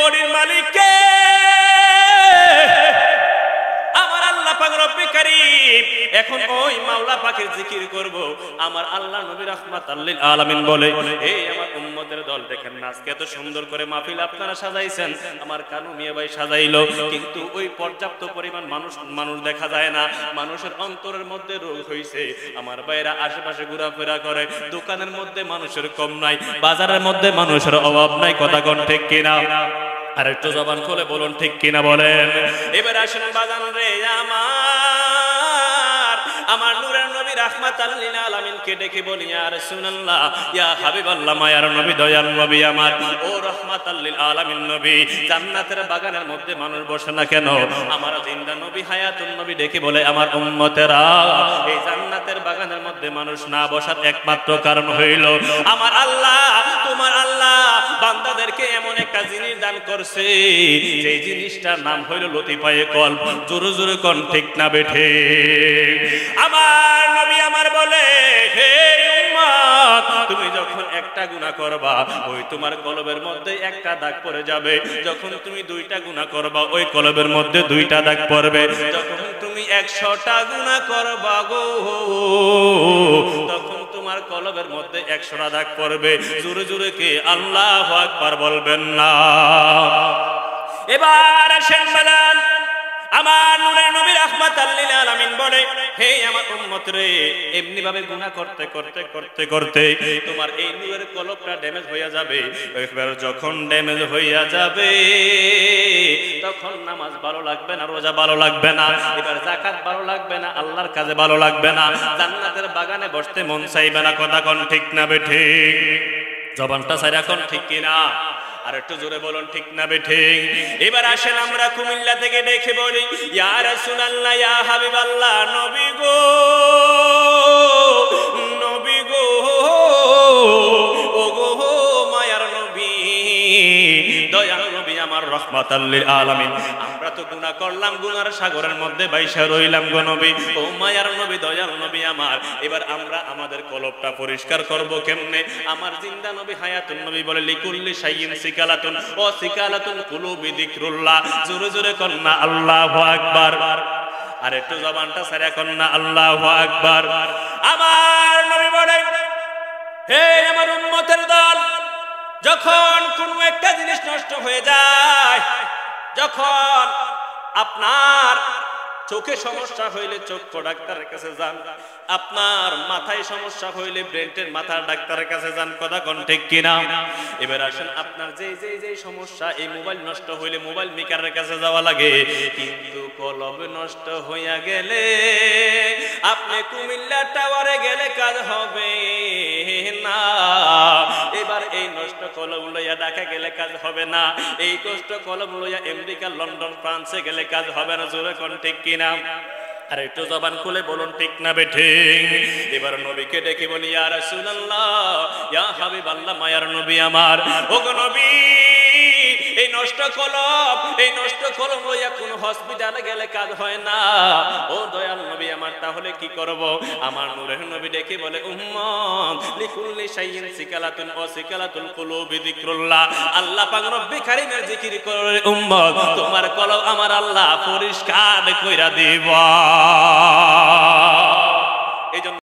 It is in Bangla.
বডির মালিক কে? আমার আল্লাহ পাক রব্বে কারীম। এখন ওই মাওলা পাকের জিকির করব। আমার আল্লাহ নবী রাহমাতাল লিল আলামিন বলে, এই আমার উম্মতের দল দেখেন না, আজকে এত সুন্দর করে মাহফিল আপনারা সাজাইছেন, আমার কানু মিয়া ভাই সাজাইলো, কিন্তু ওই পর্যাপ্ত পরিমাণ মানুষ দেখা যায় না। মানুষের অন্তরের মধ্যে রোগ হইছে। আমার ভাইরা আশেপাশে ঘোরাফেরা করে, দোকানের মধ্যে মানুষের কম নাই, বাজারের মধ্যে মানুষের অভাব নাই। কথা কোন ঠিক কিনা? আর একটু জবান খুলে বলুন ঠিক কিনা বলেন। এবার আসেন বাজান রে আমার নূরের নবী রাহমাতাল লিল আলামিন কে ডেকে বলি, ইয়া রাসূলুল্লাহ, ইয়া হাবিবাল্লাহ, মায়ার নবী, দয়াল নবী আমার, ও রাহমাতাল লিল আলামিন নবী, জান্নাতের বাগানের মধ্যে মানুষ বসে না কেন? আমার জিন্দা নবী হায়াতুন নবী ডেকে বলে, আমার উম্মতেরা, এই জান্নাতের বাগানের মধ্যে মানুষ না বসার একমাত্র কারণ হইল আমার আল্লাহ, তোমার আল্লাহ বান্দাদেরকে এমন একটা জিনিস দান করছে, যে জিনিসটার নাম হইল লতিফায়ে কলব। জোরে জোরে কোন ঠিক না বেঠে? আমার নবী আমার বলে, হে উম্মত, তুমি যখন একটা গুনাহ করবা, ওই তোমার কলবের মধ্যে একটা দাগ পড়ে যাবে। যখন তুমি দুইটা গুনাহ করবা, ওই কলবের মধ্যে দুইটা দাগ পড়বে। যখন তুমি 100টা গুনাহ করবা গো, তখন তোমার কলবের মধ্যে 100টা দাগ পড়বে। জোরে জোরে কে আল্লাহু আকবার বলবেন না? এবার আসেন বলেন, আমার নূরের নবী রাহমাতাল লিল আলামিন বলে, হে আমার উম্মত রে, এমনি ভাবে গুনাহ করতে করতে করতে করতে তোমার এই নূরের কলবটা ড্যামেজ হইয়া যাবে। একবার যখন ড্যামেজ হইয়া যাবে, তখন নামাজ ভালো লাগবে না, রোজা ভালো লাগবে না, এবার যাকাত ভালো লাগবে না, আল্লাহর কাজে ভালো লাগবে না, জান্নাতের বাগানে বসতে মন চাইবে না। কথা কোন ঠিক না বেঠিক? জবানটা ছাইরা কোন ঠিক কিনা? আর একটু জোরে বলুন ঠিক না বেঠিক? এবার আসেন আমরা কুমিল্লা থেকে দেখে বলি, ইয়া রাসূলুল্লাহ, ইয়া হাবিবাল্লাহ, নবী গো, নবী গো, ও গো মায়ার নবী, দয়াল নবী আমার রাহমাতাল লিল আলামিন, আমরা তো গুনাহ করলাম, গুনার সাগরের মধ্যে বাইসা রইলাম গো নবী, ও মায়ার নবী, দয়াল নবী আমার, এবার আমরা আমাদের কলবটা পরিষ্কার করব কেমনে? আমার জিন্দা নবী হায়াতুন নবী বলে, লিকুল্লি শাইইন সিকালাতুন ও সিকালাতুল কুলুবি যিকরুল্লাহ। জোরে জোরে কন্না আল্লাহু আকবার। আর একটু জবানটা ছাড়া কন্না আল্লাহু আকবার। আমার নবী বলে, হে আমার উম্মতের দল, যখন কোনো একটা জিনিস নষ্ট হয়ে যায়, যখন আপনার চোখে সমস্যা হইলে চক্ষু ডাক্তারের কাছে যান, আপনার মাথায় সমস্যা হইলে ব্রেনের মাথার ডাক্তারের কাছে যান। কথা কোন ঠিক কিনা? এবার আসেন, আপনার যে সমস্যা, এই মোবাইল নষ্ট হইলে মোবাইল মেকারের কাছে যাওয়া লাগে, কিন্তু কলব নষ্ট হইয়া গেলে আপনি কুমিল্লা টাওয়ারে গেলে কাজ হবে না। এবার এই নষ্ট কলম লইয়া ঢাকা গেলে কাজ হবে না, এই কষ্ট কলম লইয়া আমেরিকা, লন্ডন, ফ্রান্সে গেলে কাজ হবে না। জোরে কোন ঠিক কিনা? আর একটু জবান খুলে বলুন ঠিক না বেঠিক? এবার নবীকে ডেকে বলি, ইয়া রাসূলুল্লাহ, ইয়া হাবিবাল্লাহ, মায়ার নবী আমার, ও গো নবী, এই নষ্ট কলম লইয়া কোন হসপিটালে গেলে কাজ হয় না। ও দয়াল নবী আমার, তাহলে কি করব? আমার নূরের নবী ডেকে বলে, উম্মত, লিকুল্লি শাইইন সিকালাতুন ও সিকালাতুল কুলুবি যিকরুল্লাহ। আল্লাহ পাক রব্বে কারীমের জিকির করে উম্মত, তোমার কলব আমার আল্লাহ পরিষ্কার কইরা দিবা।